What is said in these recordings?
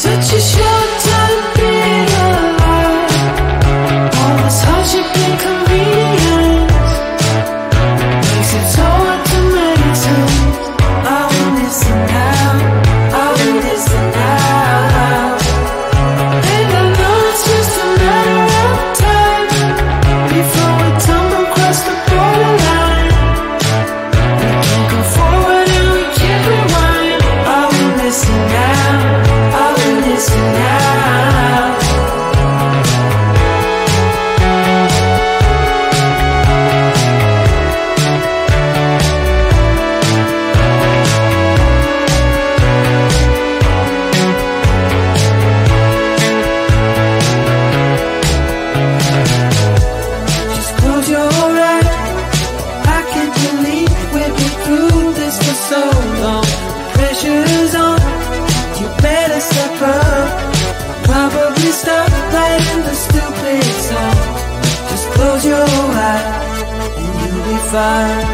Such a short time being alive. All this hardship and convenience makes it so hard to make sense. I will listen now, I will listen now. And I know it's just a matter of time before we tumble across the borderline. We can't go forward and we can't rewind. I will listen now, I will listen now. Just close your eyes. I can't believe we've been through this for so long. Pressure's on, you better step up. Probably stop playing the stupid song. Just close your eyes and you'll be fine.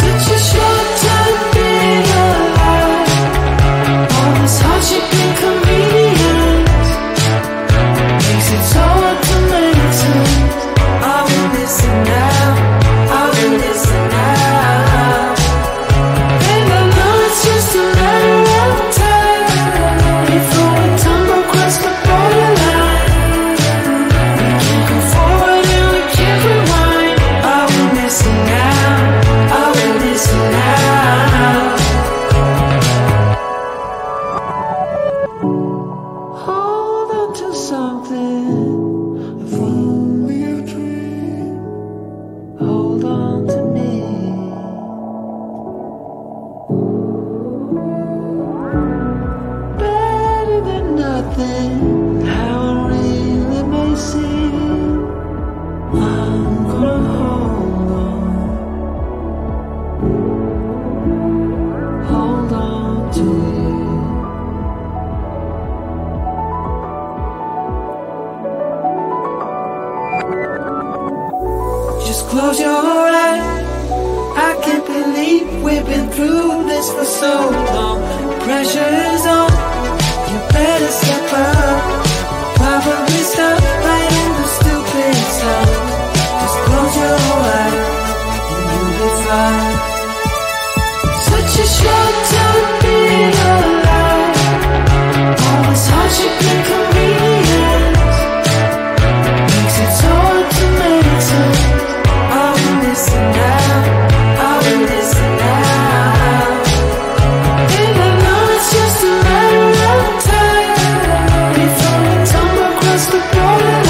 Such a short time being alive. All this hardship and convenience makes it so hard to make sense. I will listen now, I will listen now. And I know it's just a matter of time before we tumble across the borderline. We can't go forward and we can't rewind. I will listen now, I will listen now. Hold on to something, if only a dream. Hold on to me. Better than nothing, how it really may seem. I'm gonna hold on to you. Just close your eyes. I can't believe we've been through this for so long. Pressure is on, you better step up. Probably stop playing the stupid song. Just close your eyes and you'll be fine. Such a short time being alive. All this hardship and convenience makes it so hard to make sense. I will listen now, I will listen now. And I know it's just a matter of time before we tumble across the borderline.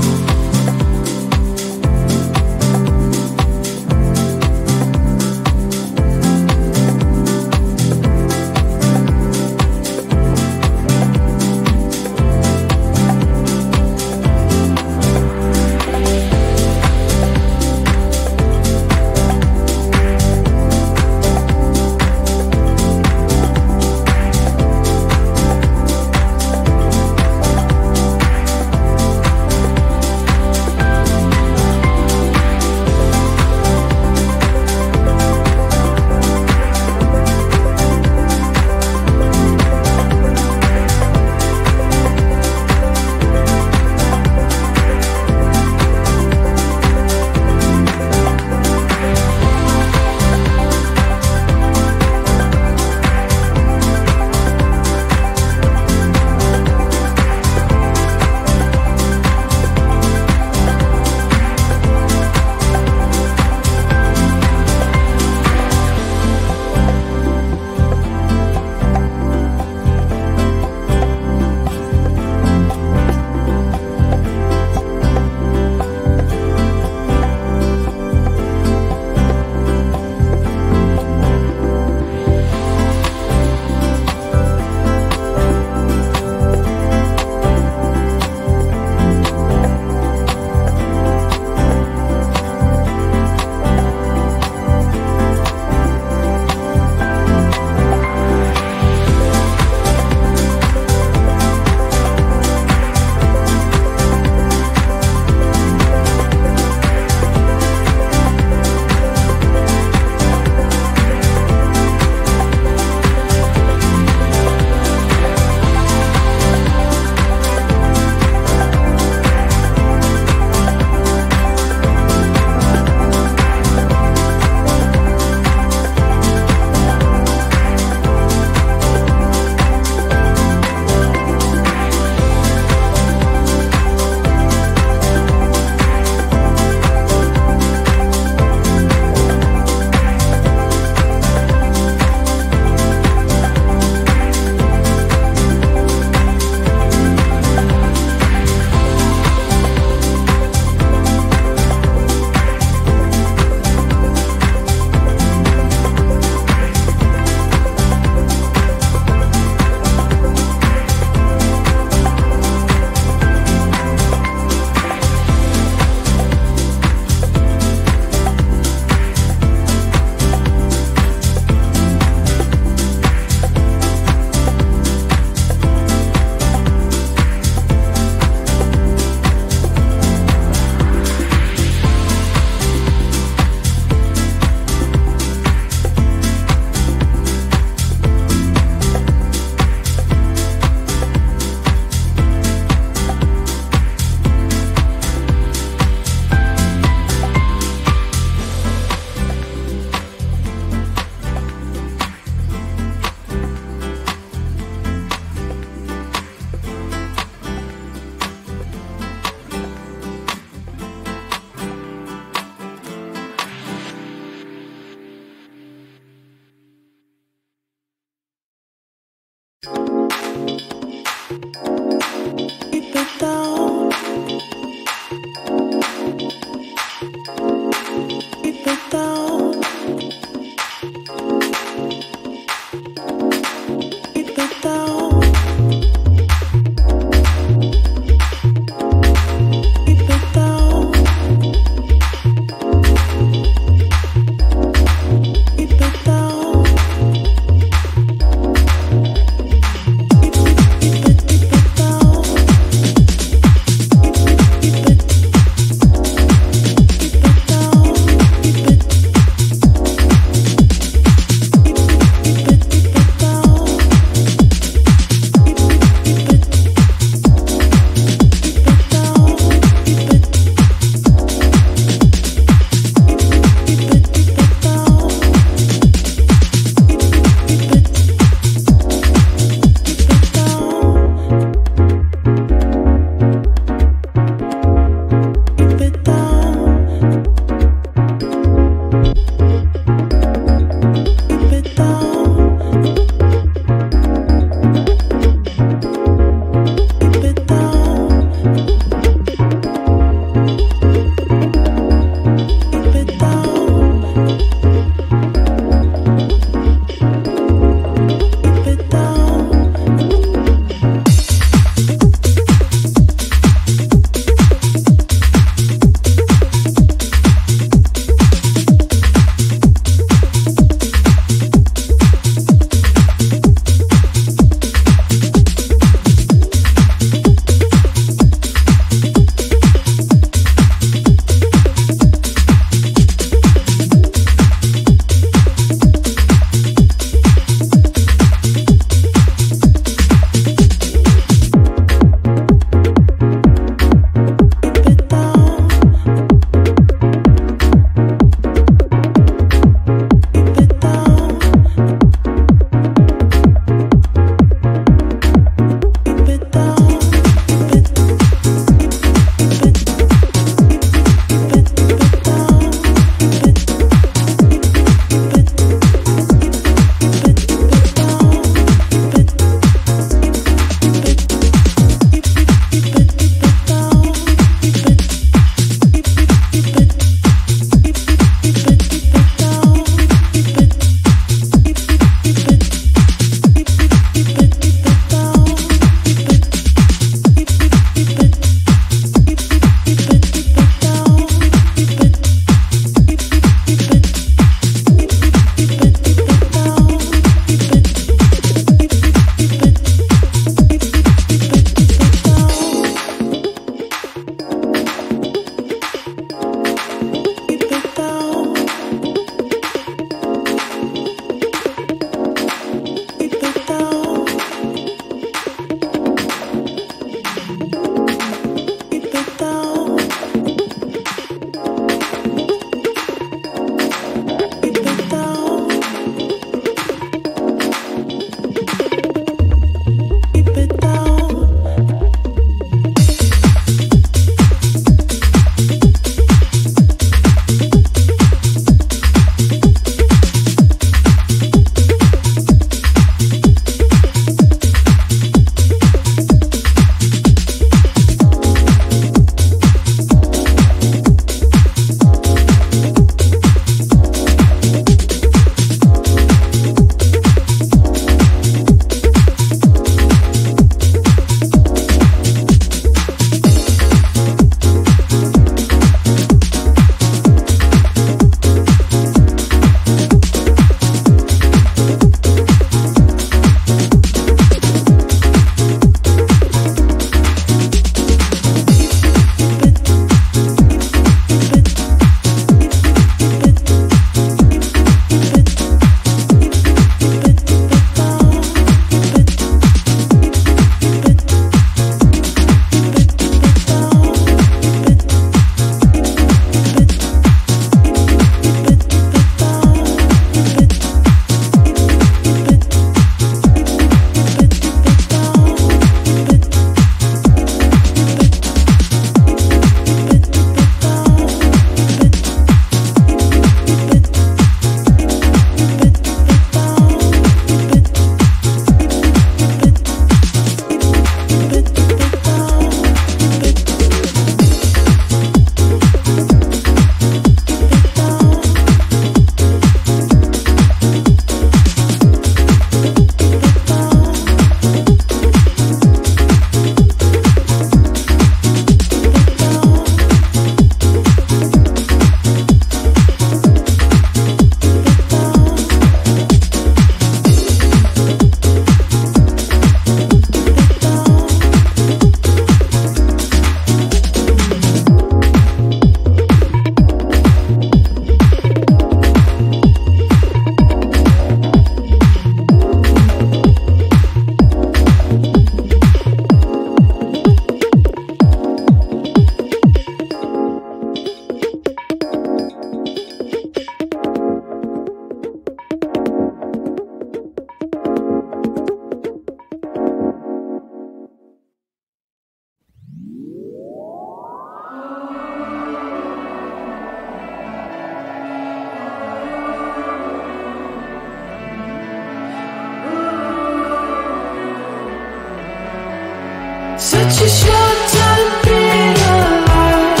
such a short time being alive.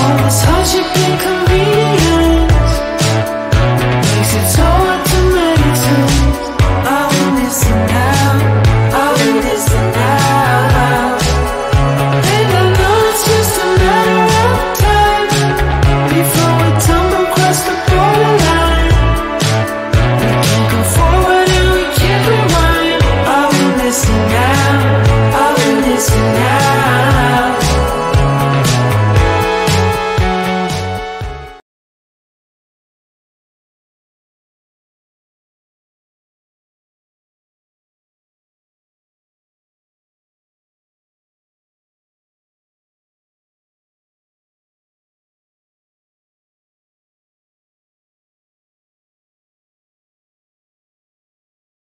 All this hardship and convenience makes it so